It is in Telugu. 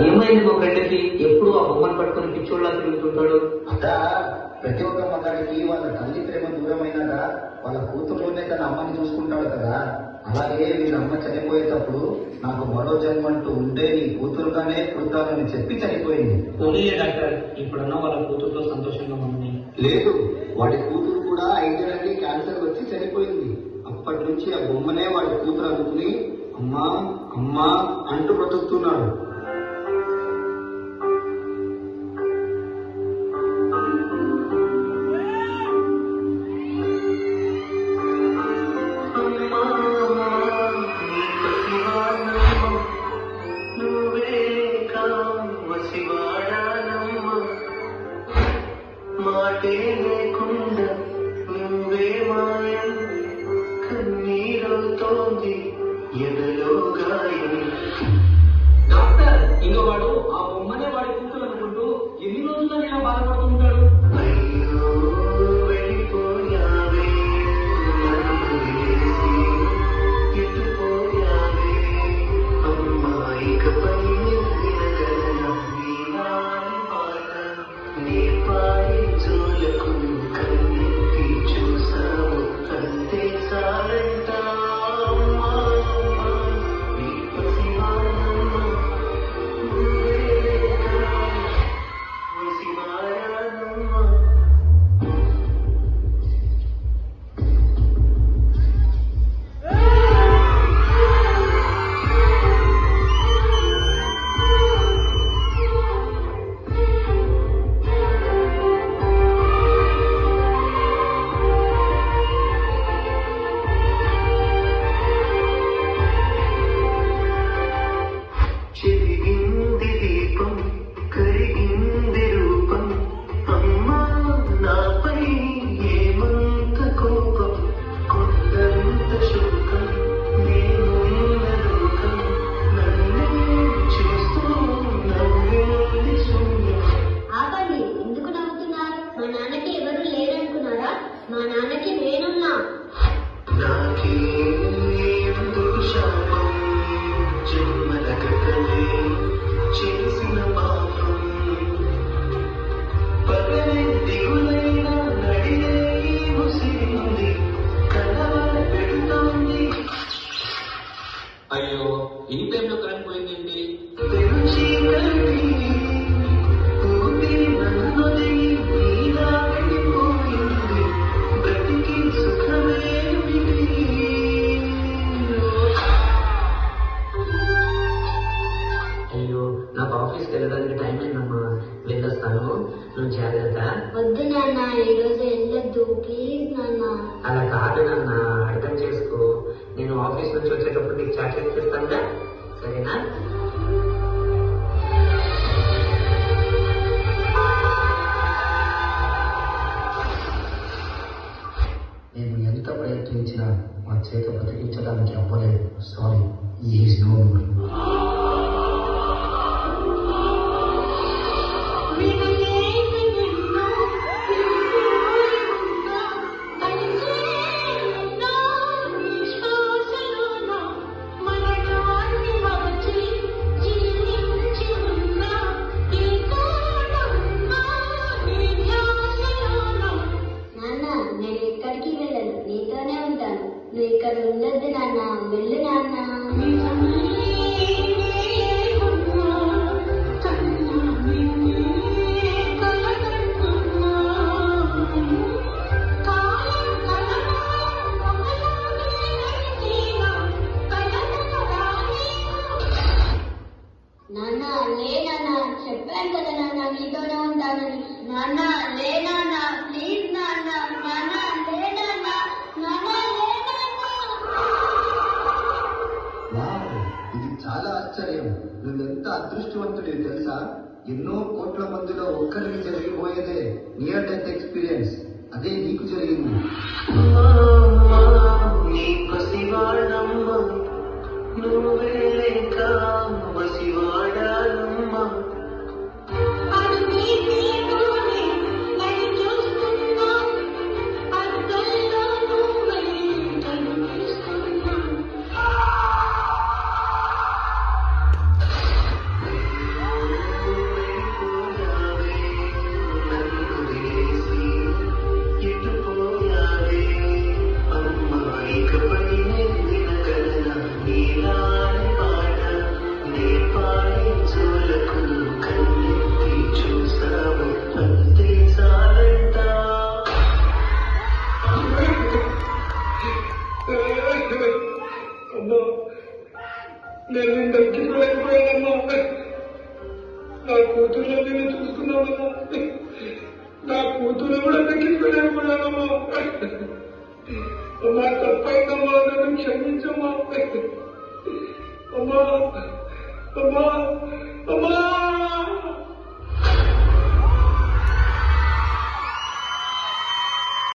ఏమైంది మా ఫ్రెండ్కి? ఎప్పుడు ఆ బొమ్మను పట్టుకుని పిచ్చోళ్ళ తిరుగుతుంటాడు. అదా ప్రతి ఒక్క మగాడికి వాళ్ళ తల్లి ప్రేమ దూరమైనాక వాళ్ళ కూతురులోనే తన అమ్మని చూసుకుంటాడు కదా. అలాగే వీళ్ళ అమ్మ చనిపోయేటప్పుడు నాకు మరో జన్మంటూ ఉంటే నీ కూతురుగానే పుడతానని చెప్పి చనిపోయింది. పోనీలే డాక్టర్, ఇప్పుడన్నా వాళ్ళ కూతురుతో సంతోషంగా ఉంది. లేదు, వాడి కూతురు కూడా 5 ఏళ్ళకి క్యాన్సర్ వచ్చి చనిపోయింది. అప్పటి నుంచి ఆ బొమ్మనే వాడి కూతురు అనుకుని అమ్మా అమ్మా అంటూ బ్రతుకుతున్నాడు. మాటే లేకుండా నువ్వే మాయం కన్నీరవుతోంది ఎదలో గాయం. డాక్టర్, ఇంక వాడు ఆ బొమ్మనే వాడి కూతురు అనుకుంటూ ఎన్ని రోజుల్లో ఇలా బాధపడుతుంటాడు. అయ్యో వెళ్ళిపోయావే నన్ను వదిలేసి ఎటుపోయావే అమ్మాయికపై వినగలనా నీ వారి పాట నీ పాడి జోలకు కన్నెత్తి చూసావు అంతే చాలంట. అమ్మా నీ పసివానమ్మ నువ్వే లేక వసివాయానమ్మ. చెరిగింది దీపం కరిగింది రూపం అమ్మా నాపై ఏమంత కోపం కొండంత శోకం నేనున్న లోకం నన్నే చూస్తూ నవ్వేది శూన్యం. ఆపండి, ఎందుకు నవ్వుతున్నారు? మా నాన్నకి ఎవరు లేరనుకున్నారా? మా నాన్నకి నేనున్నా. నాకే ఎందుకు శాపం జన్మల గతమే చేసిన పాపం పగలే దిగులైన నడిగే ఈ ముసిరింది కలవర పెడుతోంది. అయ్యో, ఈ టైంలో కరెంట్ పోయిందేంటి? తెరుచి కలిపి ఊపిరి నన్నొదిలి నీలా వెళ్ళిపోయింది బ్రతికి సుఖమేమిటి. అయ్యో, నాకు ఆఫీస్కి వెళ్ళడానికి టైం అయిందమ్మా, వెళ్ళొస్తాను. నువ్వు జాగ్రత్త. వద్దు నాన్న, ఈరోజు వెళ్ళొద్దు ప్లీజ్ నాన్న. అలా కాదు నాన్న, అర్థం చేసుకో. నేను ఆఫీస్ నుంచి వచ్చేటప్పుడు నీకు చాక్లెట్ ఇస్తానుగా, సరేనా? నేను ఎంత ప్రయత్నించినా మా చేత బ్రతికించడానికి అవ్వలేదు. Sorry, is no more. నాన్న, నేను ఎక్కడికి వెళ్ళను, నీతోనే ఉంటాను. నువ్వు ఇక్కడ ఉండొద్దు నాన్న, వెళ్ళు నాన్న. నాన్న లే నాన్న, చెప్పాను కదా నాన్న నీతోనే ఉంటానని. నాన్న లే నాన్న, ప్లీజ్ నాన్న. నాన్న లే నాన్న, నాన్న లే నాన్న. వావ్, ఇది చాలా ఆశ్చర్యం. నువ్వెంత అదృష్టవంతుడివి తెలుసా? ఎన్నో కోట్ల మందిలో ఒక్కరికి జరిగిపోయేదే నియర్ డెత్ ఎక్స్పీరియన్స్. అదే నీకు జరిగింది. నీ పసివాడమ్మ నువ్వే లేక వసివాడానమ్మ. అది నీ నీతోనే నేను చూస్తున్నా, అద్దంలో నువ్వే కనిపిస్తున్నా. నేను నిన్ను దక్కించలేకపోయానమ్మా. నా కూతుర్లో నేను చూసుకున్నామమ్మా. నా కూతురు కూడా దక్కించలేకపోయానమ్మా. అమ్మా తప్పైందమ్మా, నన్ను క్షమించమ్మా. అమ్మా అమ్మా అమ్మా